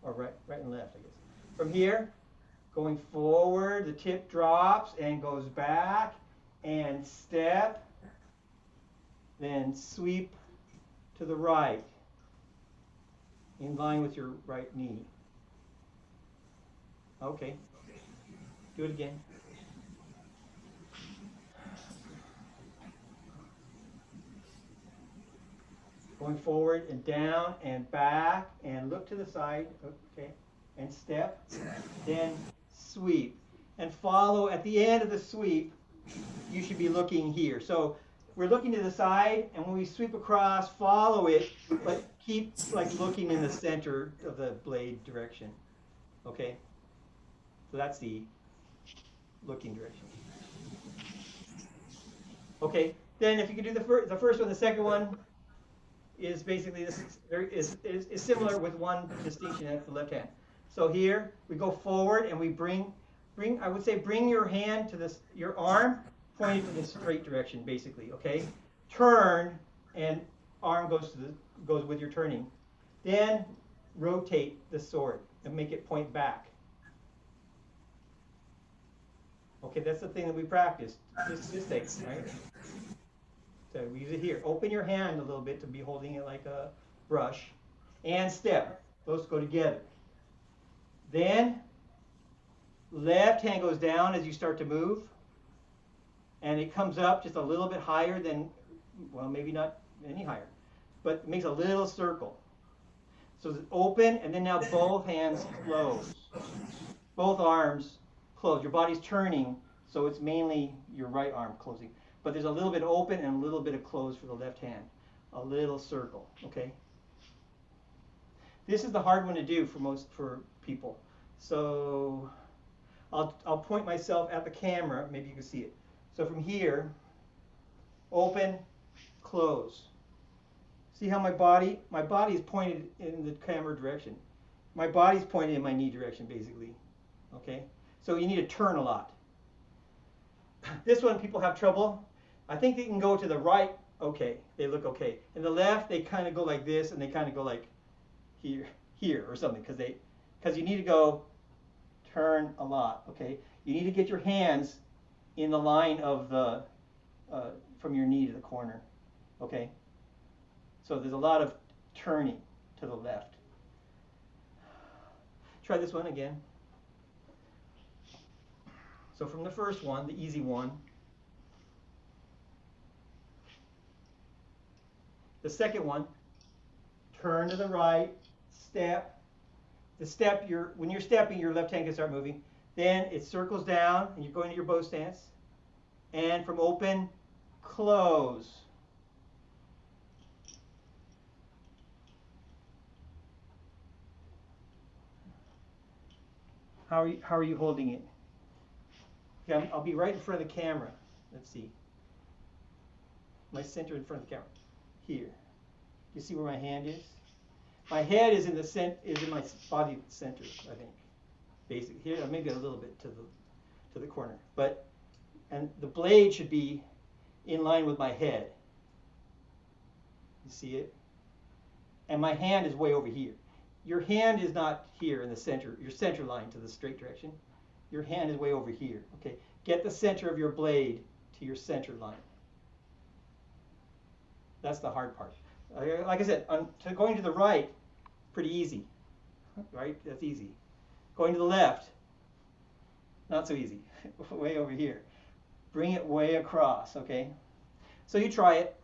Or right and left, I guess. From here, going forward, the tip drops and goes back and step, then sweep to the right in line with your right knee. Okay, do it again. Going forward and down and back and look to the side, okay, and step, then sweep. And follow at the end of the sweep, you should be looking here. So we're looking to the side, and when we sweep across, follow it, but keep like looking in the center of the blade direction. Okay? So that's the looking direction. Okay, then if you can do the first one, the second one is basically this is similar with one distinction, that's the left hand. So here we go forward and we bring I would say bring your hand to this, your arm pointed to the straight direction basically, okay? Turn and arm goes with your turning. Then rotate the sword and make it point back. Okay, that's the thing that we practiced. This thing, right? So we use it here. Open your hand a little bit to be holding it like a brush. And step. Those go together. Then left hand goes down as you start to move. And it comes up just a little bit higher than, well, maybe not any higher, but it makes a little circle. So it's open, and then now both hands close. Both arms close. Your body's turning, so it's mainly your right arm closing. But there's a little bit open and a little bit of close for the left hand. A little circle, okay? This is the hard one to do for people. So I'll point myself at the camera, maybe you can see it. So from here, open, close. See how my body is pointed in the camera direction. My body's pointed in my knee direction, basically. Okay? So you need to turn a lot. This one, people have trouble. I think they can go to the right, okay, they look okay. And the left, they kind of go like this, and they kind of go like here or something, because you need to go turn a lot, okay? You need to get your hands in the line of the, from your knee to the corner, okay? So there's a lot of turning to the left. Try this one again. So from the first one, the easy one, the second one, turn to the right, step. The step, when you're stepping, your left hand can start moving. Then it circles down, and you're going to your bow stance. And from open, close. How are you holding it? Okay, I'll be right in front of the camera. Let's see. My center in front of the camera. Here. You see where my hand is? My head is in my body center, I think. Basically, here maybe a little bit to the corner, and the blade should be in line with my head. You see it? And my hand is way over here. Your hand is not here in the center, your center line to the straight direction. Your hand is way over here. Okay, get the center of your blade to your center line. That's the hard part. Like I said, going to the right, pretty easy, right? That's easy. Going to the left, not so easy. Way over here. Bring it way across, okay? So you try it.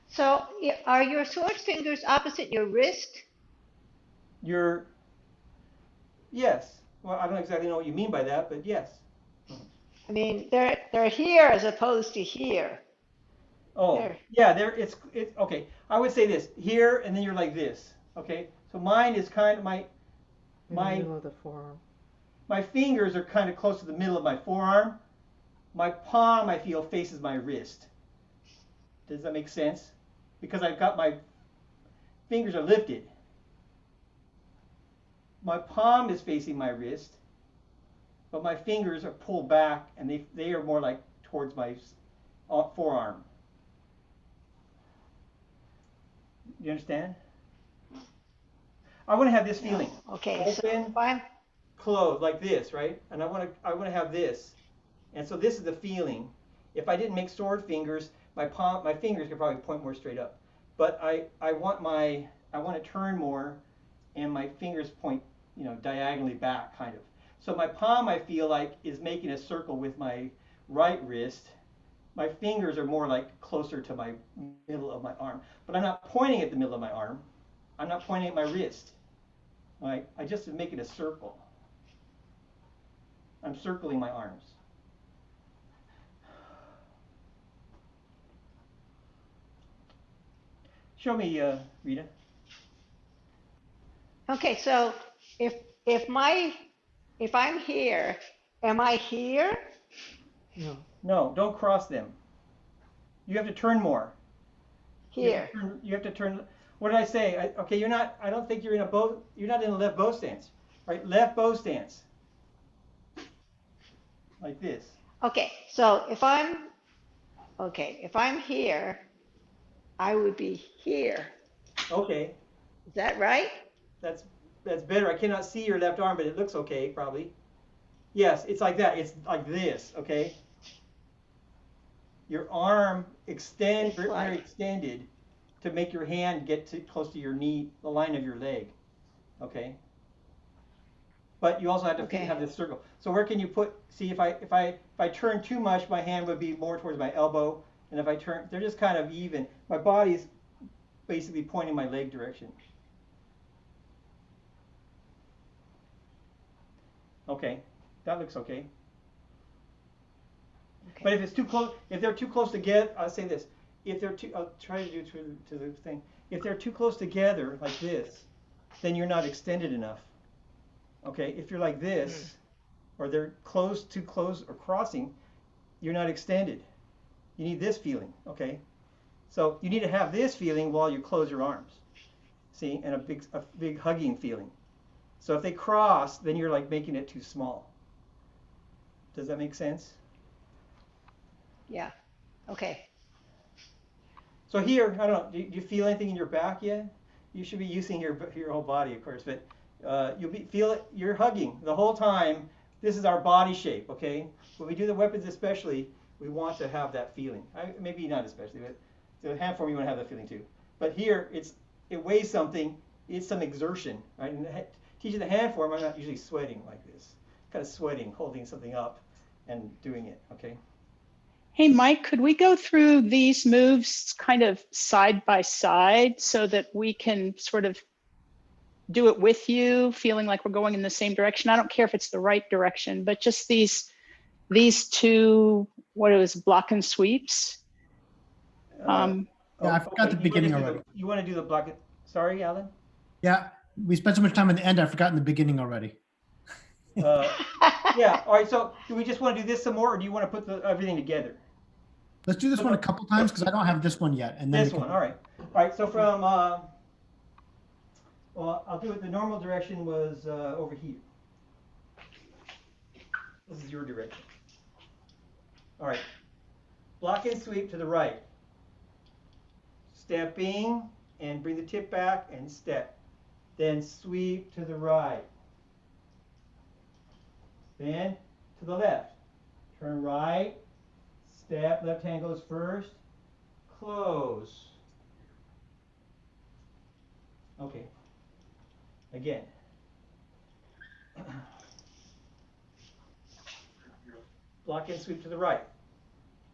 So are your sword fingers opposite your wrist? Yes. Well, I don't exactly know what you mean by that, but yes. I mean, they're here as opposed to here. Oh, There. yeah, it's okay. I would say this, here, and then you're like this, okay? So mine is kind of In the middle of the forearm. my fingers are kind of close to the middle of my forearm. My palm, I feel, faces my wrist. Does that make sense? Because I've got my fingers are lifted. My palm is facing my wrist, but my fingers are pulled back, and they are more like towards my forearm. You understand? I want to have this feeling. Okay, Open, so if I'm close, like this, right? And I want to have this. And so this is the feeling. If I didn't make sword fingers, my fingers could probably point more straight up. But I want to turn more, and my fingers point, diagonally back, kind of. So my palm, I feel like, is making a circle with my right wrist. My fingers are more like closer to my middle of my arm. But I'm not pointing at the middle of my arm. I'm not pointing at my wrist. Right? I just am making a circle. I'm circling my arms. Show me, Rita. okay, so if my if I'm here, am I here? No. No, don't cross them. You have to turn more. Here. You have to turn. What did I say? Okay, you're not. I don't think you're in a bow. You're not in a left bow stance. Right, left bow stance. Like this. Okay, so if I'm here, I would be here. Okay, Is that right? that's that's better. I cannot see your left arm, but it looks okay, probably. Yes, it's like that. It's like this. Okay. Your arm extend It's very like, extended to make your hand get close to your knee, the line of your leg. Okay. But you also have to okay, have this circle. So where can you put? See, if I turn too much, my hand would be more towards my elbow, and if I turn, they're just kind of even. My body's basically pointing my leg direction. Okay, that looks okay. But okay. if it's too close, if they're too close together, I'll say this. If they're too, I'll try to do it to the thing. If they're too close together, like this, then you're not extended enough. Okay, if you're like this, or they're too close, or crossing, you're not extended. You need this feeling, okay? So you need to have this feeling while you close your arms. See, and a big hugging feeling. So if they cross, then you're like making it too small. Does that make sense? Yeah, okay. So here, I don't know, do you feel anything in your back yet? You should be using your whole body, of course, but feel it, you're hugging the whole time. This is our body shape, okay? When we do the weapons especially, we want to have that feeling. Maybe not especially, but the hand form you want to have that feeling too. But here, it weighs something, it's some exertion, right? And teaching the hand form, I'm not usually sweating like this. Kind of sweating, holding something up and doing it, okay? Hey, Mike, could we go through these moves kind of side by side so that we can sort of do it with you, feeling like we're going in the same direction? I don't care if it's the right direction, but just these two, what it was, block and sweeps. Yeah, I forgot the beginning already. You want to do the block? Sorry, Alan? Yeah, we spent so much time in the end, I've forgotten the beginning already. Yeah, all right, so do we just want to do this some more, or do you want to put everything together? Let's do this one a couple times because I don't have this one yet. And then This one, all right. All right, so from, well, I'll do it, the normal direction was over here. This is your direction. All right, block and sweep to the right. Stepping and bring the tip back and step. Then sweep to the right. Then to the left. Turn right, step, left hand goes first, close. Okay. Again. Block and sweep to the right.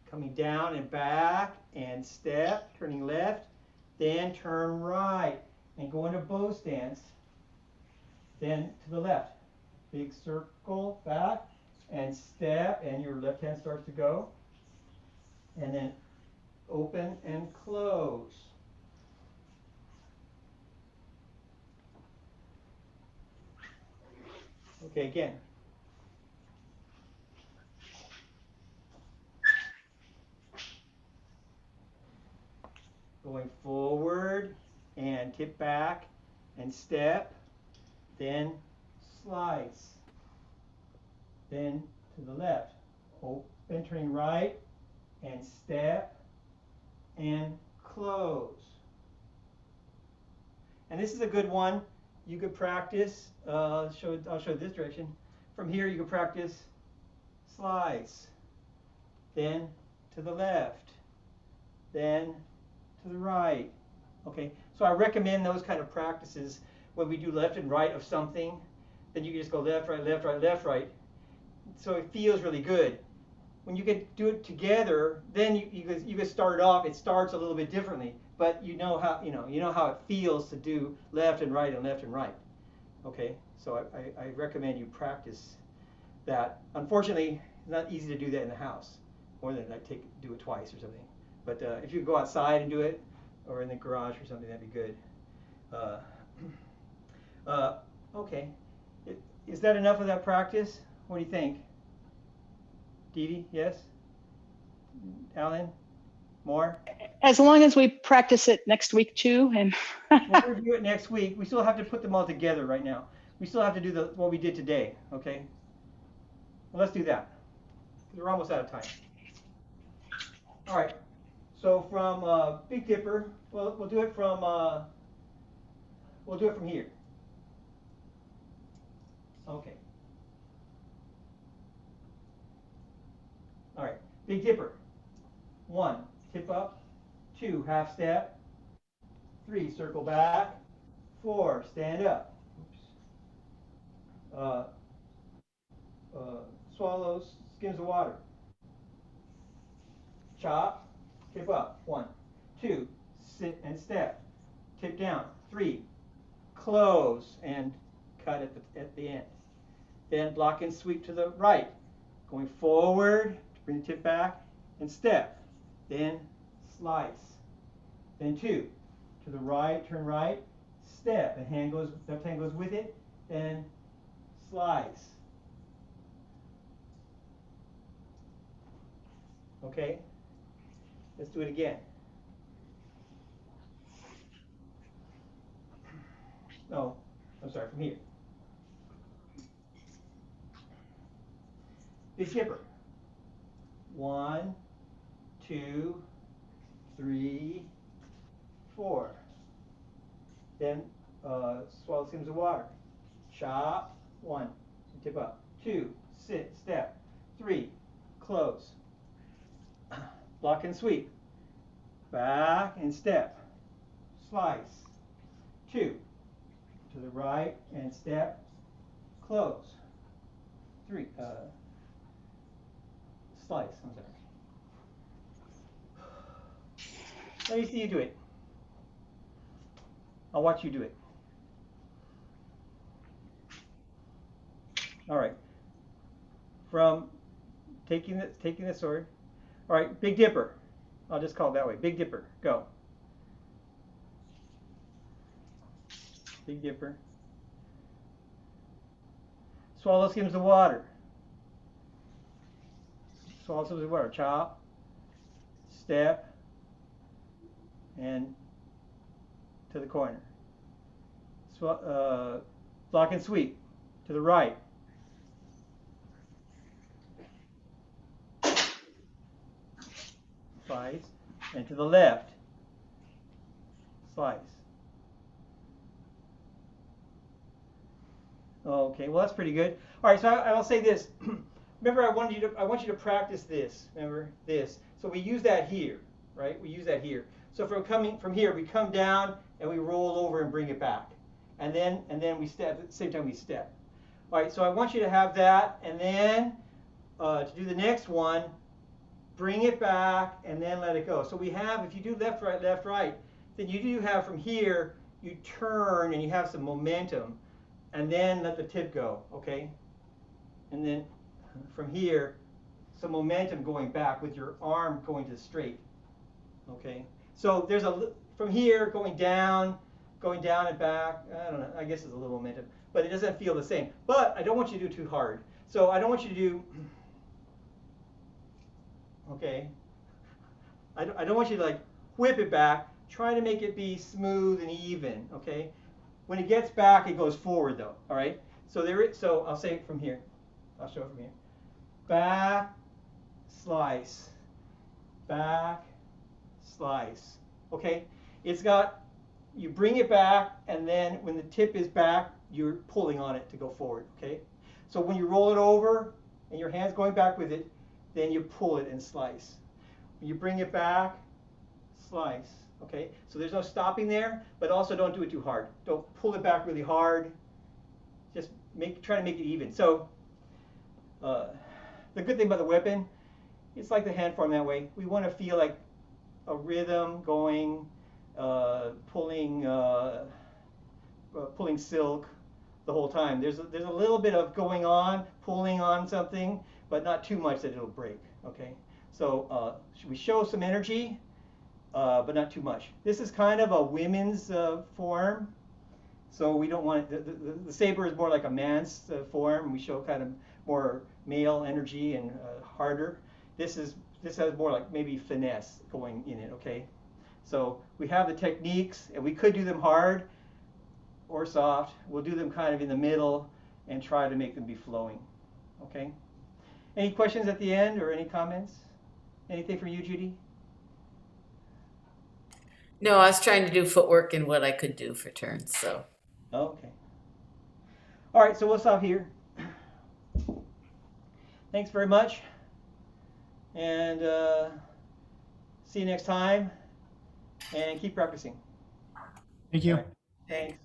Coming down and back and step, turning left, then turn right and go into bow stance, then to the left. Big circle back and step, and your left hand starts to go, and then open and close. Okay, again. Going forward and tip back and step, then slice, then to the left, open, turning right and step and close. And this is a good one. You could practice, I'll show this direction. From here you could practice slice, then to the left, then to the right. Okay, so I recommend those kind of practices when we do left and right of something. Then you can just go left, right, left, right, left, right. So it feels really good. When you can do it together, then you can start it off. It starts a little bit differently, but you know how it feels to do left and right and left and right. Okay, so I recommend you practice that. Unfortunately, it's not easy to do that in the house. More than do it twice or something. But if you go outside and do it, or in the garage or something, that'd be good. Okay. is that enough of that practice? What do you think? Dee Dee, yes? Alan? More? As long as we practice it next week too, and We're going to do it next week. We still have to put them all together right now. We still have to do what we did today, okay? Well, let's do that. We're almost out of time. All right. So from Big Dipper, we'll do it from here. Okay. All right. Big Dipper. 1, tip up. 2, half step. 3, circle back. 4, stand up. Oops. Swallows, skims of water. Chop, tip up. 1, 2, sit and step. Tip down. 3, close and cut at the end. Then block and sweep to the right. Going forward, bring the tip back and step. Then slice. Then 2, to the right, turn right, step. The left hand goes with it. Then slice. Okay? Let's do it again. No, I'm sorry, from here. Big Dipper. 1, 2, 3, 4. Then swallow skims of water. Chop. 1, tip up. 2, sit, step. 3, close. Block and sweep. Back and step. Slice. 2, to the right and step. Close. 3, slice, I'm sorry. Let me see you do it. I'll watch you do it. All right. From taking the sword. All right, Big Dipper. I'll just call it that way. Big Dipper. Go. Big Dipper. Swallow skims of water. Swallow skims of water. Chop. Step. And to the corner. Block and sweep. To the right. Slice. And to the left. Slice. Okay, well that's pretty good. All right, so I'll say this. Remember, I want you to practice this. Remember this. So we use that here, right? We use that here. So from here, we come down and we roll over and bring it back, and then we step at the same time we step. All right, so I want you to have that, and then to do the next one, bring it back and then let it go. So we have, if you do left, right, then you do have from here, you turn and you have some momentum, and then let the tip go, okay? And then from here, some momentum going back with your arm going to straight, okay? So there's from here going down and back. I don't know, I guess it's a little momentum, but it doesn't feel the same. But I don't want you to do too hard. So I don't want you to do, okay? I don't want you to like whip it back. Try to make it be smooth and even, okay? When it gets back, it goes forward though, all right? So I'll say it from here. I'll show it from here. Back, slice, back, slice, okay? It's got, you bring it back, and then when the tip is back, you're pulling on it to go forward, okay? So when you roll it over and your hand's going back with it, then you pull it and slice. When you bring it back, slice, okay? So there's no stopping there, but also don't do it too hard. Don't pull it back really hard. Just try to make it even. So the good thing about the weapon, it's like the hand form that way. We want to feel like a rhythm going, pulling silk the whole time. There's a little bit of going on, pulling on something, but not too much that it'll break, okay? So we show some energy, but not too much. This is kind of a women's form, So we don't want it, the saber is more like a man's form. We show kind of more male energy and harder. This has more like maybe finesse going in it. Okay, so we have the techniques, and we could do them hard or soft. We'll do them kind of in the middle and try to make them be flowing. Okay. Any questions at the end or any comments? Anything from you, Judy? No, I was trying to do footwork and what I could do for turns, so. Okay. All right, so we'll stop here. Thanks very much. And see you next time. And keep practicing. Thank you. All right, thanks.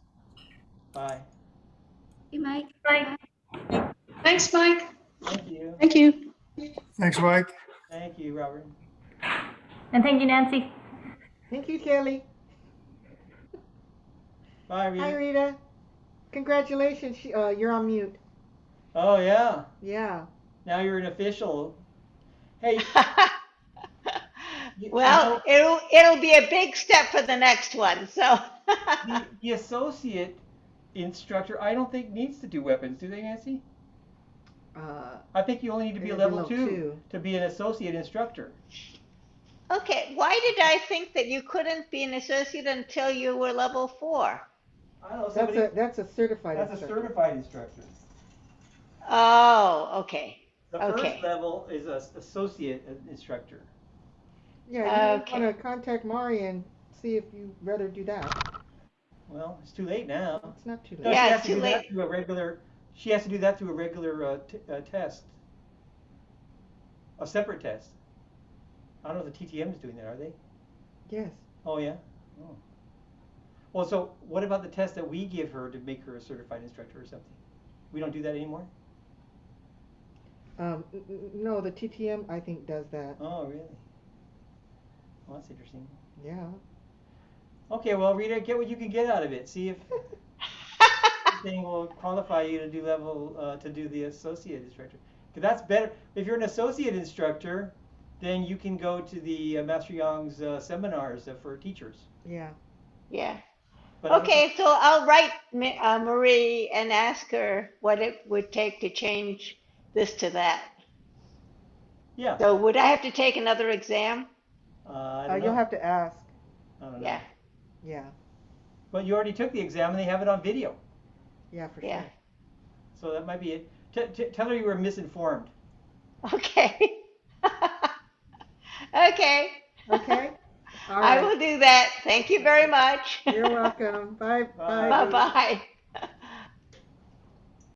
Bye. Hey, Mike. Bye. Thanks, Mike. Thank you. Thank you. Thanks, Mike. Thank you, Robert. And thank you, Nancy. Thank you, Kelly. Bye, Rita. Hi, Rita. Congratulations. You're on mute. Oh, yeah. Yeah. Now you're an official. Hey. Well, it'll be a big step for the next one, so. The associate instructor, I don't think needs to do weapons, do they, Nancy? I think you only need to be a level two to be an associate instructor. Okay, why did I think that you couldn't be an associate until you were level 4? I don't know. Somebody, That's a certified that's a instructor. certified instructor. Oh, okay. The Okay. first level is an associate instructor. Yeah, you Okay. want to contact Mari and see if you'd rather do that. Well, it's too late now. It's not too No, late. Yeah, she has it's to too do that late. through a regular. She has to do that through a regular test, a separate test. I don't know if the TTM is doing that, are they? Yes. Oh yeah. Oh. Well, so what about the test that we give her to make her a certified instructor or something? We don't do that anymore. No, the TTM I think does that. Oh really? Well, that's interesting. Yeah. Okay, well, Rita, get what you can get out of it. See if thing will qualify you to do to do the associate instructor. Because that's better. If you're an associate instructor, then you can go to the Master Yang's seminars for teachers. Yeah. Yeah. But I don't- Okay, so I'll write Marie and ask her what it would take to change this to that. Yeah. So would I have to take another exam? I don't know. You'll have to ask. I don't know. Yeah. Yeah. But you already took the exam and they have it on video. Yeah, for Yeah. sure. So that might be it. Tell her you were misinformed. Okay. Okay. Okay. All I right. will do that. Thank you very much. You're welcome. Bye. Bye. Bye. Bye-bye.